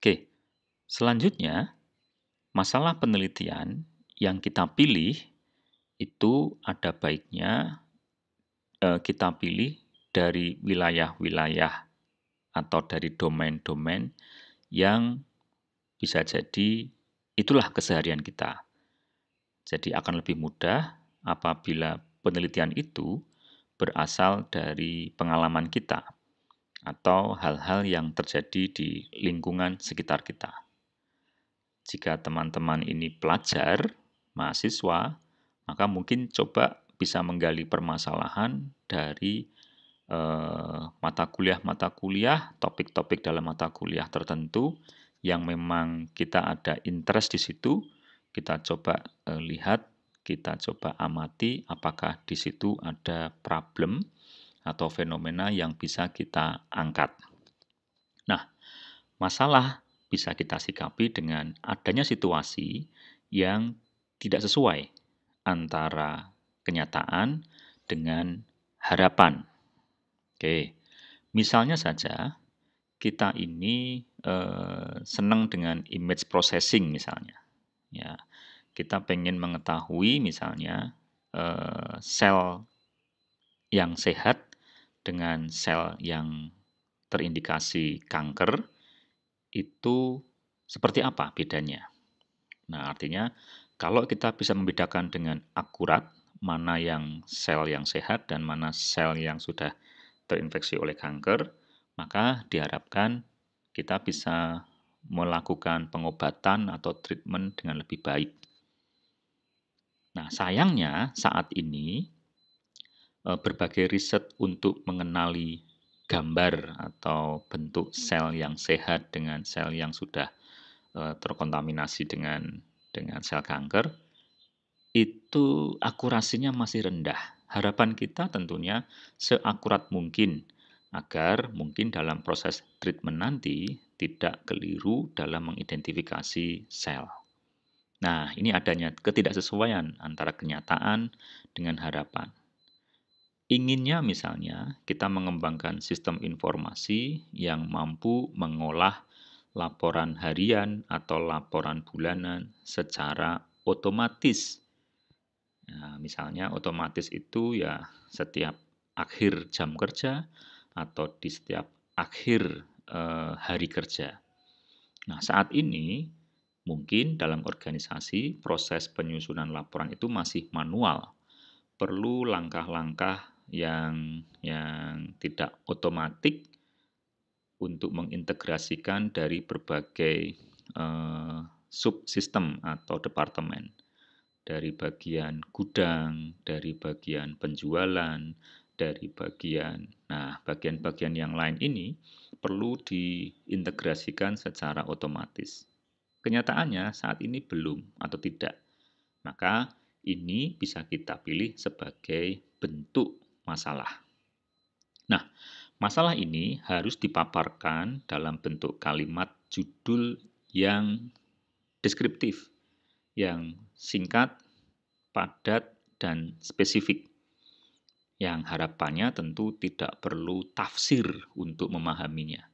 Oke, selanjutnya masalah penelitian yang kita pilih itu ada baiknya kita pilih dari wilayah-wilayah atau dari domain-domain yang bisa jadi itulah keseharian kita. Jadi akan lebih mudah apabila penelitian itu berasal dari pengalaman kita atau hal-hal yang terjadi di lingkungan sekitar kita. Jika teman-teman ini pelajar, mahasiswa, maka mungkin coba bisa menggali permasalahan dari mata kuliah, topik-topik dalam mata kuliah tertentu yang memang kita ada interest di situ, kita coba lihat, kita coba amati apakah di situ ada problem atau fenomena yang bisa kita angkat. Nah, masalah bisa kita sikapi dengan adanya situasi yang tidak sesuai antara kenyataan dengan harapan. Oke, misalnya saja kita ini senang dengan image processing misalnya. Ya, kita pengen mengetahui misalnya sel yang sehat dengan sel yang terindikasi kanker itu seperti apa bedanya. Nah, artinya kalau kita bisa membedakan dengan akurat mana yang sel yang sehat dan mana sel yang sudah terinfeksi oleh kanker, maka diharapkan kita bisa melakukan pengobatan atau treatment dengan lebih baik. Nah, sayangnya saat ini berbagai riset untuk mengenali gambar atau bentuk sel yang sehat dengan sel yang sudah terkontaminasi dengan sel kanker, itu akurasinya masih rendah. Harapan kita tentunya seakurat mungkin, agar mungkin dalam proses treatment nanti tidak keliru dalam mengidentifikasi sel. Nah, ini adanya ketidaksesuaian antara kenyataan dengan harapan. Inginnya misalnya kita mengembangkan sistem informasi yang mampu mengolah laporan harian atau laporan bulanan secara otomatis. Nah, misalnya otomatis itu ya setiap akhir jam kerja atau di setiap akhir hari kerja. Nah, saat ini mungkin dalam organisasi proses penyusunan laporan itu masih manual. Perlu langkah-langkah yang tidak otomatik untuk mengintegrasikan dari berbagai subsistem atau departemen. Dari bagian gudang, dari bagian penjualan, dari bagian-bagian yang lain ini perlu diintegrasikan secara otomatis. Kenyataannya saat ini belum atau tidak. Maka ini bisa kita pilih sebagai bentuk masalah. Nah, masalah ini harus dipaparkan dalam bentuk kalimat judul yang deskriptif, yang singkat, padat, dan spesifik. Yang harapannya tentu tidak perlu tafsir untuk memahaminya.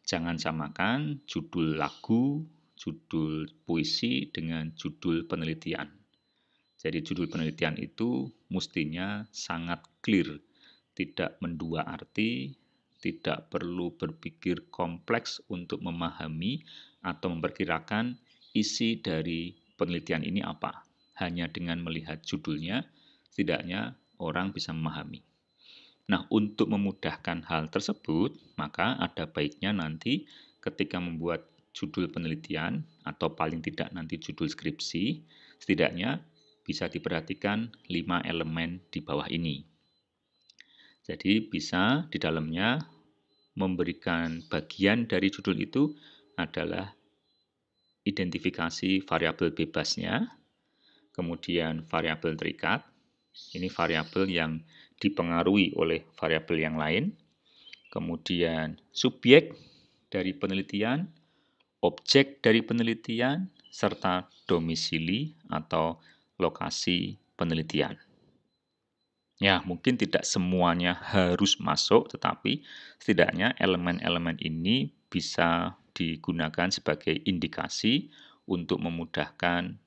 Jangan samakan judul lagu, judul puisi dengan judul penelitian. Jadi judul penelitian itu mestinya sangat clear, tidak mendua arti, tidak perlu berpikir kompleks untuk memahami atau memperkirakan isi dari penelitian ini apa. Hanya dengan melihat judulnya, setidaknya orang bisa memahami. Nah, untuk memudahkan hal tersebut, maka ada baiknya nanti ketika membuat judul penelitian atau paling tidak nanti judul skripsi, setidaknya bisa diperhatikan 5 elemen di bawah ini. Jadi bisa di dalamnya memberikan bagian dari judul itu adalah identifikasi variabel bebasnya, kemudian variabel terikat, ini variabel yang dipengaruhi oleh variabel yang lain, kemudian subjek dari penelitian, objek dari penelitian, serta domisili atau lokasi penelitian. Ya, mungkin tidak semuanya harus masuk, tetapi setidaknya elemen-elemen ini bisa digunakan sebagai indikasi untuk memudahkan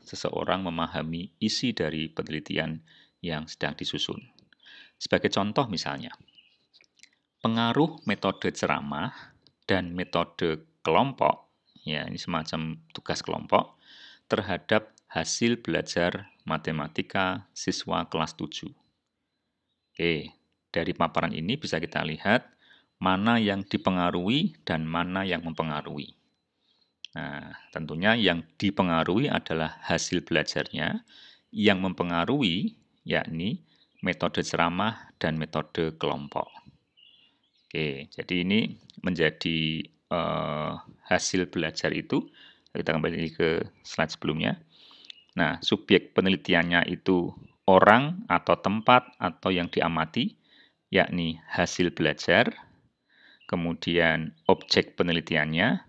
seseorang memahami isi dari penelitian yang sedang disusun. Sebagai contoh misalnya, pengaruh metode ceramah dan metode kelompok, ya ini semacam tugas kelompok, terhadap hasil belajar matematika siswa kelas 7. Oke, dari paparan ini bisa kita lihat mana yang dipengaruhi dan mana yang mempengaruhi. Nah, tentunya yang dipengaruhi adalah hasil belajarnya, yang mempengaruhi yakni metode ceramah dan metode kelompok. Oke, jadi ini menjadi hasil belajar itu, kita kembali ke slide sebelumnya. Nah, subjek penelitiannya itu orang atau tempat atau yang diamati, yakni hasil belajar, kemudian objek penelitiannya,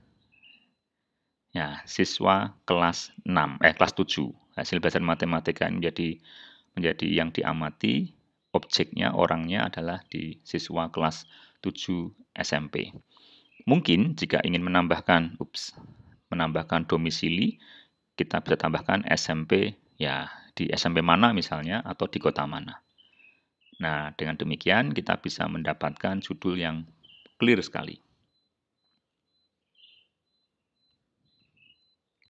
ya, siswa kelas 7. Hasil belajar matematika menjadi yang diamati, objeknya, orangnya adalah di siswa kelas 7 SMP. Mungkin jika ingin menambahkan domisili, kita bisa tambahkan SMP, ya di SMP mana misalnya, atau di kota mana. Nah, dengan demikian kita bisa mendapatkan judul yang clear sekali.